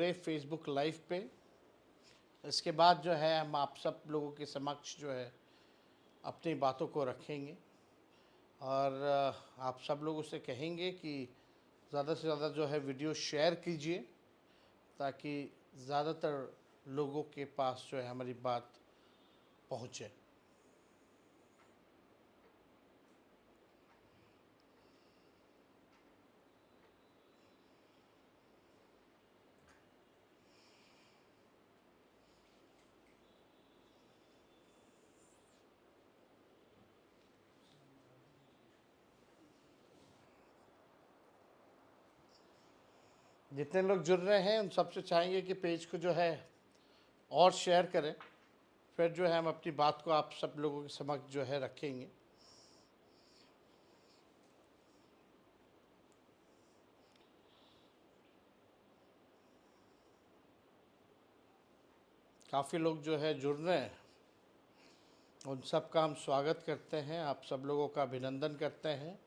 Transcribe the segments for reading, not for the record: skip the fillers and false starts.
जुड़े Facebook live पे। इसके बाद जो है हम आप सब लोगों के समक्ष जो है अपनी बातों को रखेंगे और आप सब लोगों से कहेंगे कि ज़्यादा से ज़्यादा जो है वीडियो शेयर कीजिए ताकि ज़्यादातर लोगों के पास जो है हमारी बात पहुँचे। जितने लोग जुड़ रहे हैं उन सबसे चाहेंगे कि पेज को जो है और शेयर करें, फिर जो है हम अपनी बात को आप सब लोगों के समक्ष जो है रखेंगे। काफ़ी लोग जो है जुड़ रहे हैं, उन सब का हम स्वागत करते हैं, आप सब लोगों का अभिनंदन करते हैं।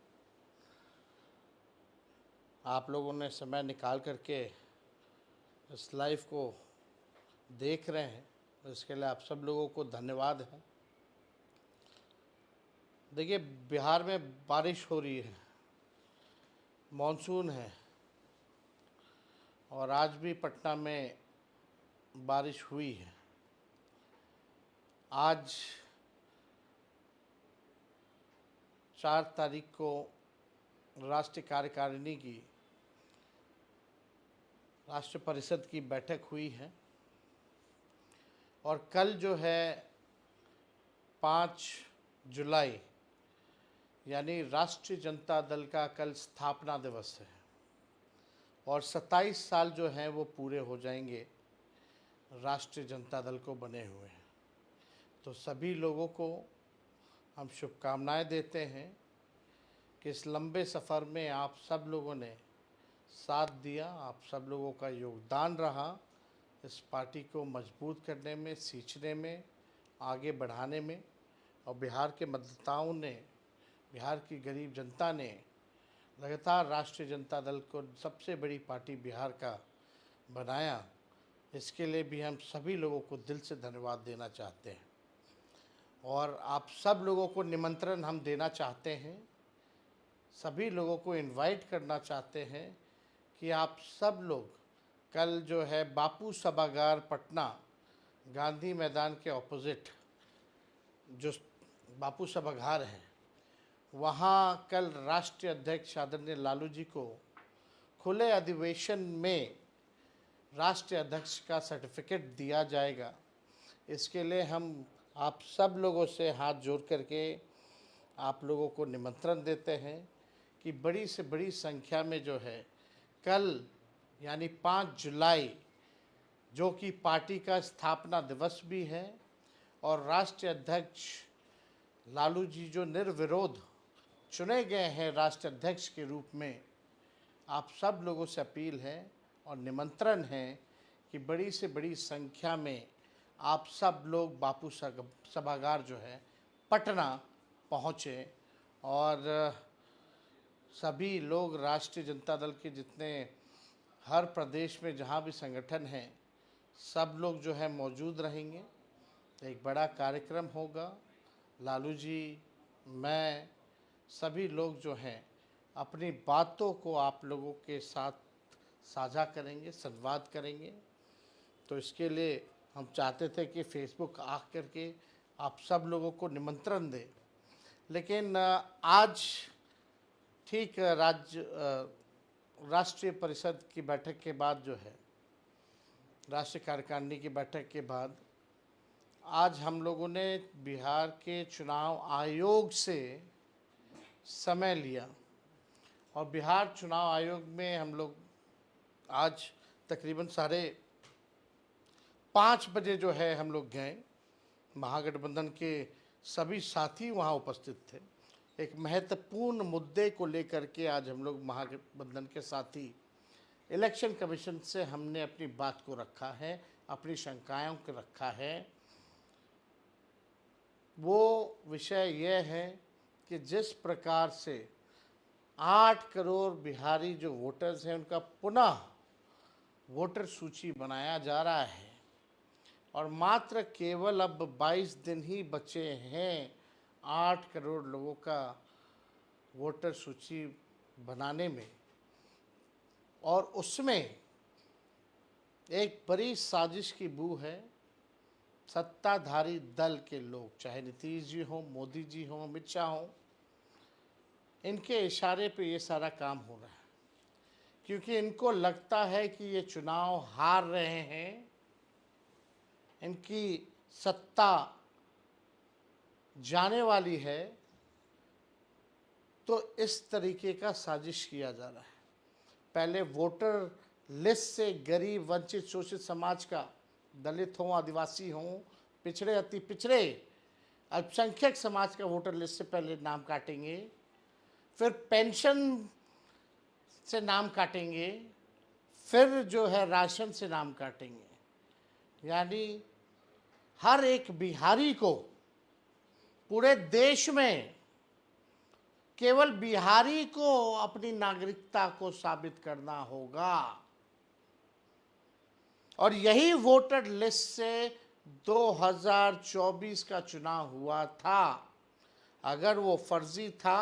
आप लोगों ने समय निकाल करके इस लाइव को देख रहे हैं, इसके लिए आप सब लोगों को धन्यवाद है। देखिए, बिहार में बारिश हो रही है, मॉनसून है और आज भी पटना में बारिश हुई है। आज 4 तारीख को राष्ट्रीय कार्यकारिणी की राष्ट्र परिषद की बैठक हुई है और कल जो है 5 जुलाई यानी राष्ट्रीय जनता दल का कल स्थापना दिवस है और 27 साल जो हैं वो पूरे हो जाएंगे राष्ट्रीय जनता दल को बने हुए हैं। तो सभी लोगों को हम शुभकामनाएं देते हैं कि इस लंबे सफ़र में आप सब लोगों ने साथ दिया, आप सब लोगों का योगदान रहा इस पार्टी को मजबूत करने में, सींचने में, आगे बढ़ाने में। और बिहार के मतदाताओं ने, बिहार की गरीब जनता ने लगातार राष्ट्रीय जनता दल को सबसे बड़ी पार्टी बिहार का बनाया। इसके लिए भी हम सभी लोगों को दिल से धन्यवाद देना चाहते हैं और आप सब लोगों को निमंत्रण हम देना चाहते हैं, सभी लोगों को इनवाइट करना चाहते हैं कि आप सब लोग कल जो है बापू सभागार पटना, गांधी मैदान के ऑपोजिट जो बापू सभागार है, वहाँ कल राष्ट्रीय अध्यक्ष आदरणीय लालू जी को खुले अधिवेशन में राष्ट्रीय अध्यक्ष का सर्टिफिकेट दिया जाएगा। इसके लिए हम आप सब लोगों से हाथ जोड़ करके आप लोगों को निमंत्रण देते हैं कि बड़ी से बड़ी संख्या में जो है कल यानी 5 जुलाई जो कि पार्टी का स्थापना दिवस भी है और राष्ट्रीय अध्यक्ष लालू जी जो निर्विरोध चुने गए हैं राष्ट्रीय अध्यक्ष के रूप में, आप सब लोगों से अपील है और निमंत्रण है कि बड़ी से बड़ी संख्या में आप सब लोग बापू सभागार जो है पटना पहुँचे और सभी लोग राष्ट्रीय जनता दल के जितने हर प्रदेश में जहाँ भी संगठन हैं, सब लोग जो है मौजूद रहेंगे। एक बड़ा कार्यक्रम होगा। लालू जी, मैं, सभी लोग जो हैं अपनी बातों को आप लोगों के साथ साझा करेंगे, संवाद करेंगे। तो इसके लिए हम चाहते थे कि फेसबुक आ करके आप सब लोगों को निमंत्रण दें, लेकिन आज ठीक राष्ट्रीय परिषद की बैठक के बाद जो है, राष्ट्रीय कार्यकारिणी की बैठक के बाद आज हम लोगों ने बिहार के चुनाव आयोग से समय लिया और बिहार चुनाव आयोग में हम लोग आज तकरीबन 5:30 बजे जो है हम लोग गए। महागठबंधन के सभी साथी वहाँ उपस्थित थे। एक महत्वपूर्ण मुद्दे को लेकर के आज हम लोग महागठबंधन के साथी इलेक्शन कमीशन से हमने अपनी बात को रखा है, अपनी शंकाओं को रखा है। वो विषय यह है कि जिस प्रकार से 8 करोड़ बिहारी जो वोटर्स हैं उनका पुनः वोटर सूची बनाया जा रहा है और मात्र केवल अब 22 दिन ही बचे हैं 8 करोड़ लोगों का वोटर सूची बनाने में, और उसमें एक बड़ी साजिश की बू है। सत्ताधारी दल के लोग, चाहे नीतीश जी हों, मोदी जी हों, अमित शाह हों, इनके इशारे पे ये सारा काम हो रहा है, क्योंकि इनको लगता है कि ये चुनाव हार रहे हैं, इनकी सत्ता जाने वाली है, तो इस तरीके का साजिश किया जा रहा है। पहले वोटर लिस्ट से गरीब, वंचित, शोषित समाज का, दलित हों, आदिवासी हों, पिछड़े, अति पिछड़े, अल्पसंख्यक समाज का वोटर लिस्ट से पहले नाम काटेंगे, फिर पेंशन से नाम काटेंगे, फिर जो है राशन से नाम काटेंगे। यानी हर एक बिहारी को पूरे देश में केवल बिहारी को अपनी नागरिकता को साबित करना होगा, और यही वोटर लिस्ट से 2024 का चुनाव हुआ था। अगर वो फर्जी था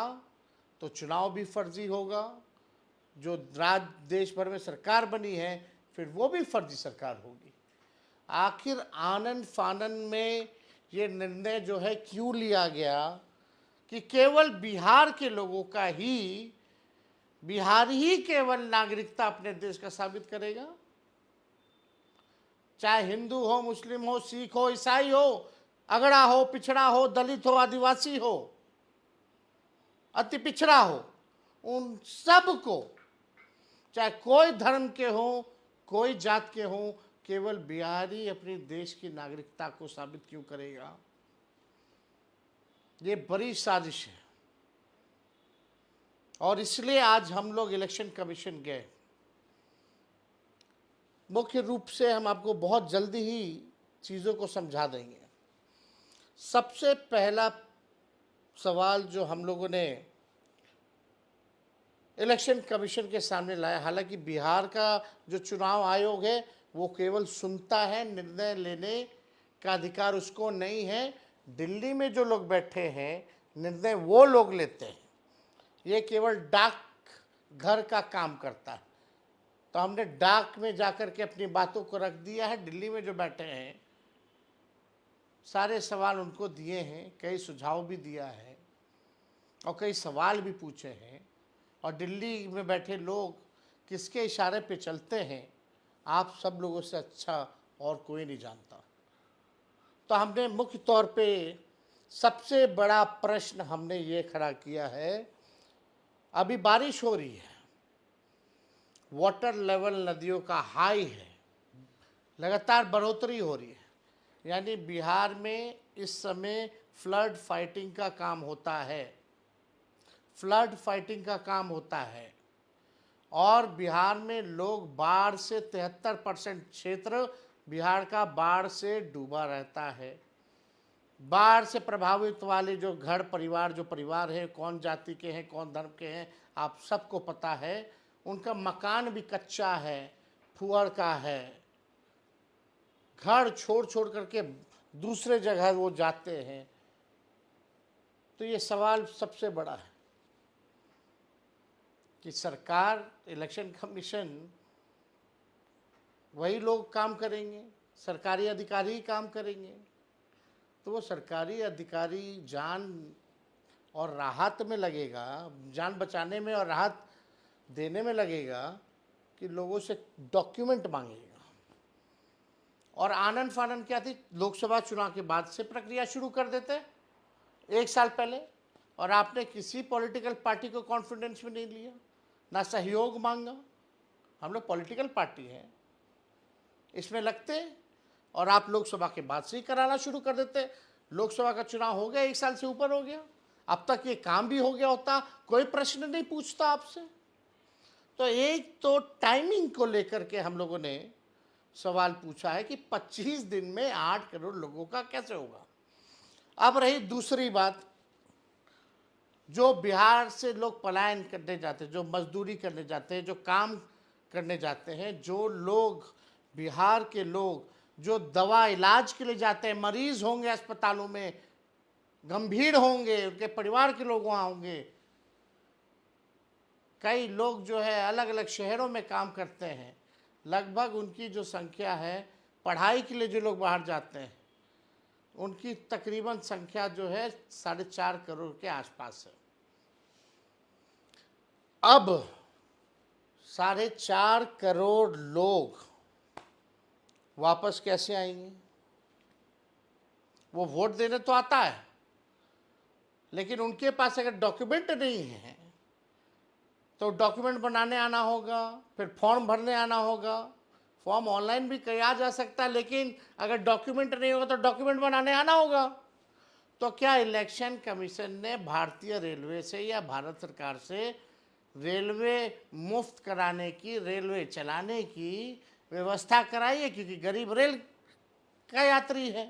तो चुनाव भी फर्जी होगा, जो देश भर में सरकार बनी है फिर वो भी फर्जी सरकार होगी। आखिर आनन फानन में ये निर्णय जो है क्यों लिया गया कि केवल बिहार के लोगों का ही, बिहार ही केवल नागरिकता अपने देश का साबित करेगा? चाहे हिंदू हो, मुस्लिम हो, सिख हो, ईसाई हो, अगड़ा हो, पिछड़ा हो, दलित हो, आदिवासी हो, अति पिछड़ा हो, उन सब को, चाहे कोई धर्म के हो, कोई जात के हो, केवल बिहारी अपनी देश की नागरिकता को साबित क्यों करेगा? ये बड़ी साजिश है, और इसलिए आज हम लोग इलेक्शन कमीशन गए। मुख्य रूप से हम आपको बहुत जल्दी ही चीज़ों को समझा देंगे। सबसे पहला सवाल जो हम लोगों ने इलेक्शन कमीशन के सामने लाया, हालांकि बिहार का जो चुनाव आयोग है वो केवल सुनता है, निर्णय लेने का अधिकार उसको नहीं है। दिल्ली में जो लोग बैठे हैं, निर्णय वो लोग लेते हैं, ये केवल डाक घर का काम करता है। तो हमने डाक में जाकर के अपनी बातों को रख दिया है। दिल्ली में जो बैठे हैं सारे सवाल उनको दिए हैं, कई सुझाव भी दिया है और कई सवाल भी पूछे हैं, और दिल्ली में बैठे लोग किसके इशारे पे चलते हैं आप सब लोगों से अच्छा और कोई नहीं जानता। तो हमने मुख्य तौर पे सबसे बड़ा प्रश्न हमने ये खड़ा किया है, अभी बारिश हो रही है, वाटर लेवल नदियों का हाई है, लगातार बढ़ोतरी हो रही है, यानी बिहार में इस समय फ्लड फाइटिंग का काम होता है, फ्लड फाइटिंग का काम होता है, और बिहार में लोग बाढ़ से 73% क्षेत्र बिहार का बाढ़ से डूबा रहता है। बाढ़ से प्रभावित वाले जो घर परिवार, जो परिवार है, कौन जाति के हैं, कौन धर्म के हैं, आप सबको पता है। उनका मकान भी कच्चा है, फुहर का है, घर छोड़ छोड़ करके दूसरे जगह वो जाते हैं। तो ये सवाल सबसे बड़ा है कि सरकार, इलेक्शन कमीशन, वही लोग काम करेंगे, सरकारी अधिकारी ही काम करेंगे। तो वो सरकारी अधिकारी जान और राहत में लगेगा, जान बचाने में और राहत देने में लगेगा कि लोगों से डॉक्यूमेंट मांगेगा। और आनन फानन क्या थी, लोकसभा चुनाव के बाद से प्रक्रिया शुरू कर देते 1 साल पहले, और आपने किसी पॉलिटिकल पार्टी को कॉन्फिडेंस में नहीं लिया, ना सहयोग मांगा। हम लोग पॉलिटिकल पार्टी हैं, इसमें लगते और आप लोकसभा के बाद से ही कराना शुरू कर देते। लोकसभा का चुनाव हो गया, 1 साल से ऊपर हो गया, अब तक ये काम भी हो गया होता, कोई प्रश्न नहीं पूछता आपसे। तो एक तो टाइमिंग को लेकर के हम लोगों ने सवाल पूछा है कि 25 दिन में 8 करोड़ लोगों का कैसे होगा। अब रही दूसरी बात, जो बिहार से लोग पलायन करने जाते हैं, जो मजदूरी करने जाते हैं, जो काम करने जाते हैं, जो लोग बिहार के लोग जो दवा इलाज के लिए जाते हैं, मरीज होंगे अस्पतालों में, गंभीर होंगे, उनके परिवार के लोग वहाँ होंगे, कई लोग जो है अलग अलग शहरों में काम करते हैं, लगभग उनकी जो संख्या है, पढ़ाई के लिए जो लोग बाहर जाते हैं, उनकी तकरीबन संख्या जो है 4.5 करोड़ के आसपास है। अब 4.5 करोड़ लोग वापस कैसे आएंगे? वो वोट देने तो आता है, लेकिन उनके पास अगर डॉक्यूमेंट नहीं है तो डॉक्यूमेंट बनाने आना होगा, फिर फॉर्म भरने आना होगा। फॉर्म ऑनलाइन भी किया जा सकता है, लेकिन अगर डॉक्यूमेंट नहीं होगा तो डॉक्यूमेंट बनाने आना होगा। तो क्या इलेक्शन कमीशन ने भारतीय रेलवे से या भारत सरकार से रेलवे मुफ्त कराने की, रेलवे चलाने की व्यवस्था कराई है? क्योंकि गरीब रेल का यात्री है।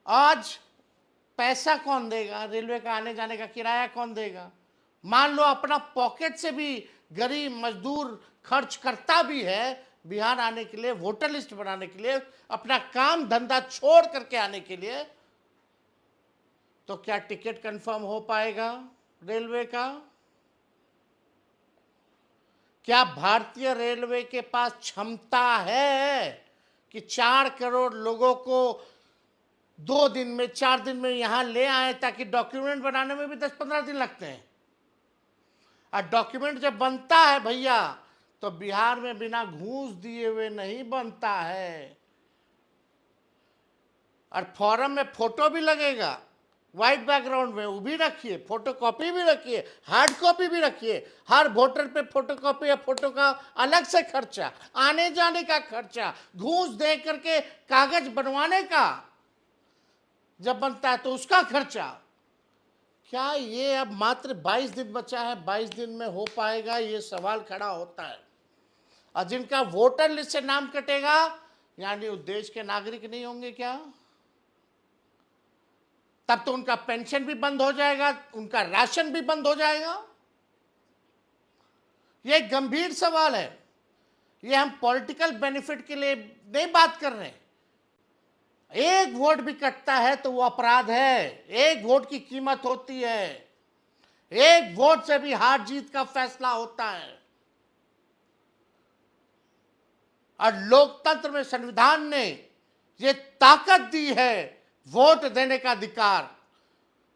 आज पैसा कौन देगा? रेलवे का आने जाने का किराया कौन देगा? मान लो अपना पॉकेट से भी गरीब मजदूर खर्च करता भी है बिहार आने के लिए, वोटर लिस्ट बनाने के लिए, अपना काम धंधा छोड़ करके आने के लिए, तो क्या टिकट कंफर्म हो पाएगा रेलवे का? क्या भारतीय रेलवे के पास क्षमता है कि 4 करोड़ लोगों को 2 दिन में, 4 दिन में यहां ले आए? ताकि डॉक्यूमेंट बनाने में भी 10-15 दिन लगते हैं, और डॉक्यूमेंट जब बनता है भैया तो बिहार में बिना घूस दिए हुए नहीं बनता है। और फॉर्म में फोटो भी लगेगा, व्हाइट बैकग्राउंड में, वो भी रखिए, फोटो कॉपी भी रखिए, हार्ड कॉपी भी रखिए। हर वोटर पे फोटो कॉपी या फोटो का अलग से खर्चा, आने जाने का खर्चा, घूस दे करके कागज बनवाने का जब बनता है तो उसका खर्चा। क्या ये अब मात्र 22 दिन बचा है, 22 दिन में हो पाएगा? ये सवाल खड़ा होता है। और जिनका वोटर लिस्ट से नाम कटेगा, यानी वो देश के नागरिक नहीं होंगे क्या? तब तो उनका पेंशन भी बंद हो जाएगा, उनका राशन भी बंद हो जाएगा। ये गंभीर सवाल है। ये हम पॉलिटिकल बेनिफिट के लिए नहीं बात कर रहे। एक वोट भी कटता है तो वो अपराध है। एक वोट की कीमत होती है। एक वोट से भी हार जीत का फैसला होता है। और लोकतंत्र में संविधान ने ये ताकत दी है, वोट देने का अधिकार।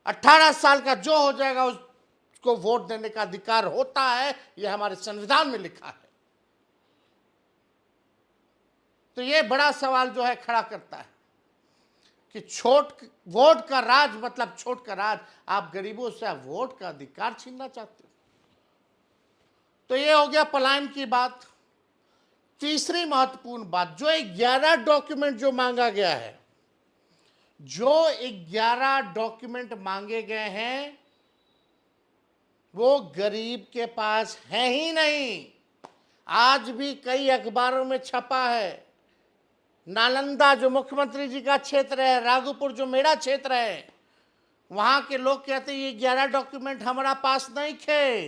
18 साल का जो हो जाएगा उसको वोट देने का अधिकार होता है, यह हमारे संविधान में लिखा है। तो ये बड़ा सवाल जो है खड़ा करता है कि वोट का राज मतलब छोट का राज। आप गरीबों से वोट का अधिकार छीनना चाहते हो। तो ये हो गया पलायन की बात। तीसरी महत्वपूर्ण बात, जो 11 डॉक्यूमेंट जो मांगा गया है, जो 11 डॉक्यूमेंट मांगे गए हैं, वो गरीब के पास है ही नहीं। आज भी कई अखबारों में छपा है। नालंदा जो मुख्यमंत्री जी का क्षेत्र है, राघोपुर जो मेरा क्षेत्र है, वहां के लोग कहते हैं ये 11 डॉक्यूमेंट हमारा पास नहीं थे,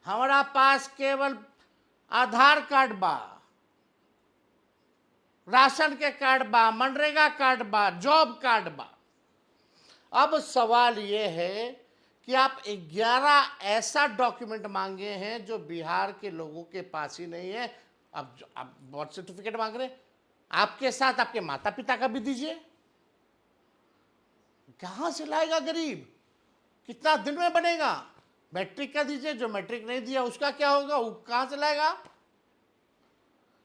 हमारा पास केवल आधार कार्ड बा, राशन के कार्ड बा, मनरेगा कार्ड बा, जॉब कार्ड बा। अब सवाल ये है कि आप 11 ऐसा डॉक्यूमेंट मांगे हैं जो बिहार के लोगों के पास ही नहीं है। अब आप बर्थ सर्टिफिकेट मांग रहे हैं, आपके साथ आपके माता पिता का भी दीजिए। कहां से लाएगा गरीब? कितना दिन में बनेगा? मैट्रिक का दीजिए, जो मैट्रिक नहीं दिया उसका क्या होगा? वो कहां से लाएगा?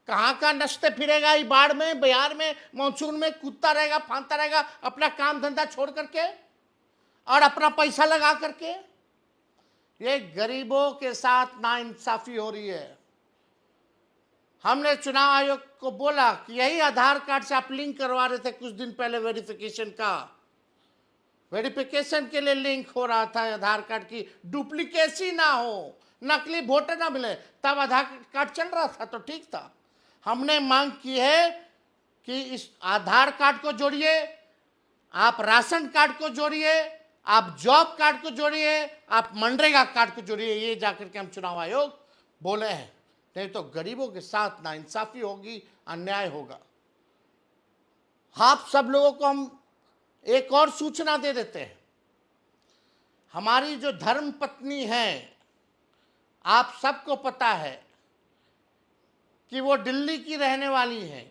कहां नचते फिरेगा? ये बाढ़ में, बिहार में, मानसून में कूदता रहेगा, फांदता रहेगा अपना काम धंधा छोड़ करके और अपना पैसा लगा करके। ये गरीबों के साथ नाइंसाफी हो रही है। हमने चुनाव आयोग को बोला कि यही आधार कार्ड से आप लिंक करवा रहे थे कुछ दिन पहले, वेरिफिकेशन के लिए लिंक हो रहा था आधार कार्ड की, डुप्लीकेसी ना हो, नकली वोटर ना मिले, तब आधार कार्ड चल रहा था तो ठीक था। हमने मांग की है कि इस आधार कार्ड को जोड़िए, आप राशन कार्ड को जोड़िए, आप जॉब कार्ड को जोड़िए, आप मनरेगा कार्ड को जोड़िए। ये जाकर के हम चुनाव आयोग बोले हैं, नहीं तो गरीबों के साथ नाइंसाफी होगी, अन्याय होगा। आप सब लोगों को हम एक और सूचना दे देते हैं। हमारी जो धर्म पत्नी है, आप सबको पता है कि वो दिल्ली की रहने वाली है।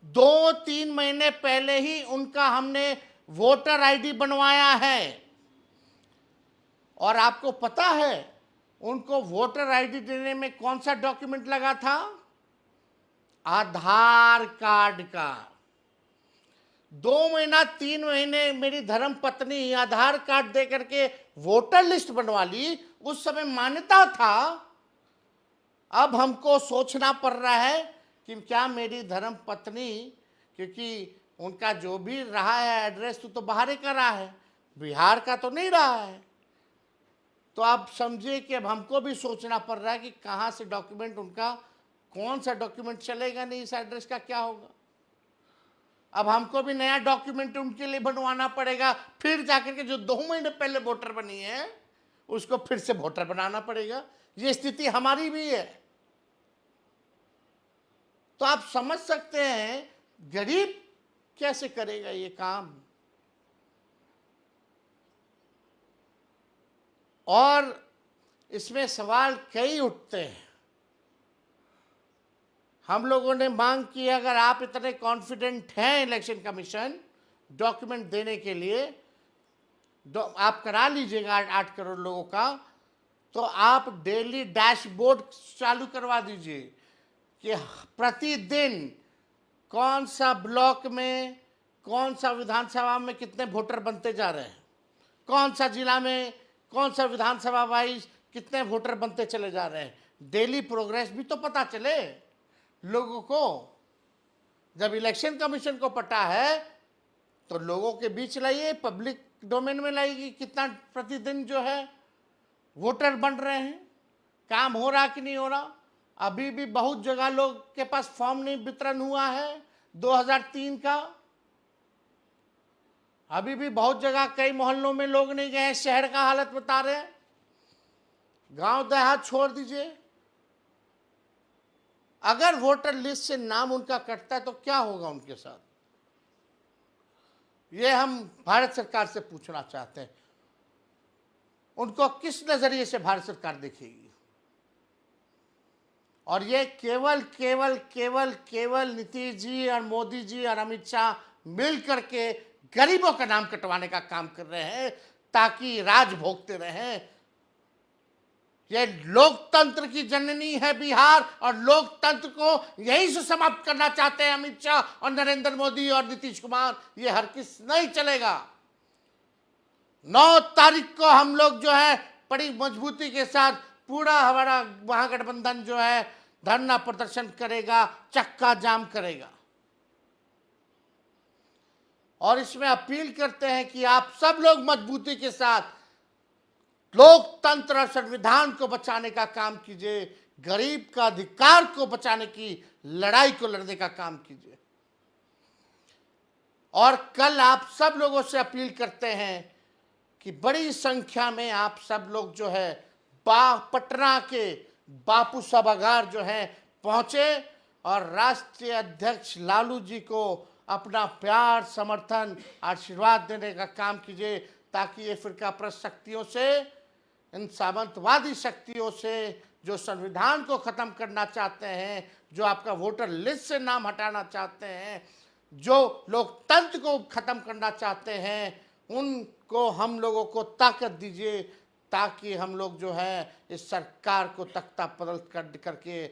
2-3 महीने पहले ही उनका हमने वोटर आईडी बनवाया है। और आपको पता है उनको वोटर आईडी देने में कौन सा डॉक्यूमेंट लगा था? आधार कार्ड का। 2-3 महीने मेरी धर्म पत्नी आधार कार्ड दे करके वोटर लिस्ट बनवा ली। उस समय मान्यता था। अब हमको सोचना पड़ रहा है कि क्या मेरी धर्म पत्नी, क्योंकि उनका जो भी रहा है एड्रेस तो बाहर ही का रहा है, बिहार का तो नहीं रहा है। तो आप समझिए कि अब हमको भी सोचना पड़ रहा है कि कहाँ से डॉक्यूमेंट उनका, कौन सा डॉक्यूमेंट चलेगा, नहीं इस एड्रेस का क्या होगा। अब हमको भी नया डॉक्यूमेंट उनके लिए बनवाना पड़ेगा। फिर जाकर के जो 2 महीने पहले वोटर बनी है उसको फिर से वोटर बनाना पड़ेगा। ये स्थिति हमारी भी है। तो आप समझ सकते हैं गरीब कैसे करेगा ये काम। और इसमें सवाल कई उठते हैं। हम लोगों ने मांग की, अगर आप इतने कॉन्फिडेंट हैं इलेक्शन कमीशन डॉक्यूमेंट देने के लिए, आप करा लीजिएगा 8 करोड़ लोगों का, तो आप डेली डैशबोर्ड चालू करवा दीजिए कि प्रतिदिन कौन सा ब्लॉक में, कौन सा विधानसभा में कितने वोटर बनते जा रहे हैं, कौन सा जिला में, कौन सा विधानसभा वाइज कितने वोटर बनते चले जा रहे हैं। डेली प्रोग्रेस भी तो पता चले लोगों को। जब इलेक्शन कमीशन को पता है तो लोगों के बीच लाइए, पब्लिक डोमेन में लाइए, कितना प्रतिदिन जो है वोटर बन रहे हैं, काम हो रहा कि नहीं हो रहा। अभी भी बहुत जगह लोग के पास फॉर्म नहीं वितरण हुआ है 2003 का। अभी भी बहुत जगह कई मोहल्लों में लोग नहीं गए। शहर का हालत बता रहे हैं, गांव देहात छोड़ दीजिए। अगर वोटर लिस्ट से नाम उनका कटता है तो क्या होगा उनके साथ, ये हम भारत सरकार से पूछना चाहते हैं। उनको किस नजरिए से भारत सरकार देखेगी। और ये केवल केवल केवल केवल नीतीश जी और मोदी जी और अमित शाह मिल करके गरीबों का नाम कटवाने का काम कर रहे हैं ताकि राज भोगते रहें। ये लोकतंत्र की जननी है बिहार, और लोकतंत्र को यहीं से समाप्त करना चाहते हैं अमित शाह और नरेंद्र मोदी और नीतीश कुमार। ये हर किस नहीं चलेगा। 9 तारीख को हम लोग जो है बड़ी मजबूती के साथ पूरा हमारा महागठबंधन जो है धरना प्रदर्शन करेगा, चक्का जाम करेगा। और इसमें अपील करते हैं कि आप सब लोग मजबूती के साथ लोकतंत्र और संविधान को बचाने का काम कीजिए, गरीब का अधिकार को बचाने की लड़ाई को लड़ने का काम कीजिए। और कल आप सब लोगों से अपील करते हैं कि बड़ी संख्या में आप सब लोग जो है पटना के बापू सभागार जो है पहुंचे और राष्ट्रीय अध्यक्ष लालू जी को अपना प्यार, समर्थन, आशीर्वाद देने का काम कीजिए, ताकि ये फिरकापरस्त शक्तियों से, इन सामंतवादी शक्तियों से जो संविधान को ख़त्म करना चाहते हैं, जो आपका वोटर लिस्ट से नाम हटाना चाहते हैं, जो लोकतंत्र को ख़त्म करना चाहते हैं, उनको हम लोगों को ताकत दीजिए, ताकि हम लोग जो है इस सरकार को तख्ता पलट करके,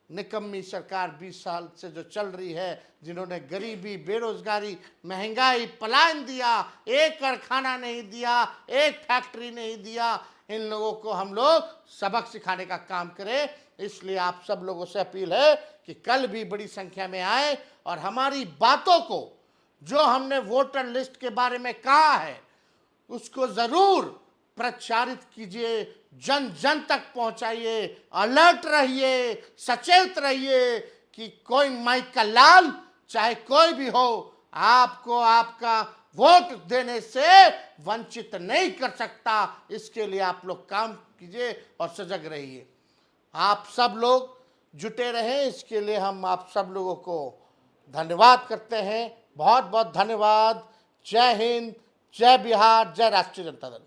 निकम्मी सरकार 20 साल से जो चल रही है, जिन्होंने गरीबी, बेरोजगारी, महंगाई, पलायन दिया, एक कारखाना नहीं दिया, एक फैक्ट्री नहीं दिया, इन लोगों को हम लोग सबक सिखाने का काम करें। इसलिए आप सब लोगों से अपील है कि कल भी बड़ी संख्या में आए और हमारी बातों को, जो हमने वोटर लिस्ट के बारे में कहा है, उसको ज़रूर प्रचारित कीजिए, जन जन तक पहुंचाइए, अलर्ट रहिए, सचेत रहिए कि कोई माइक का लाल चाहे कोई भी हो, आपको आपका वोट देने से वंचित नहीं कर सकता। इसके लिए आप लोग काम कीजिए और सजग रहिए। आप सब लोग जुटे रहें, इसके लिए हम आप सब लोगों को धन्यवाद करते हैं। बहुत बहुत धन्यवाद। जय हिंद, जय बिहार, जय राष्ट्रीय जनता दल।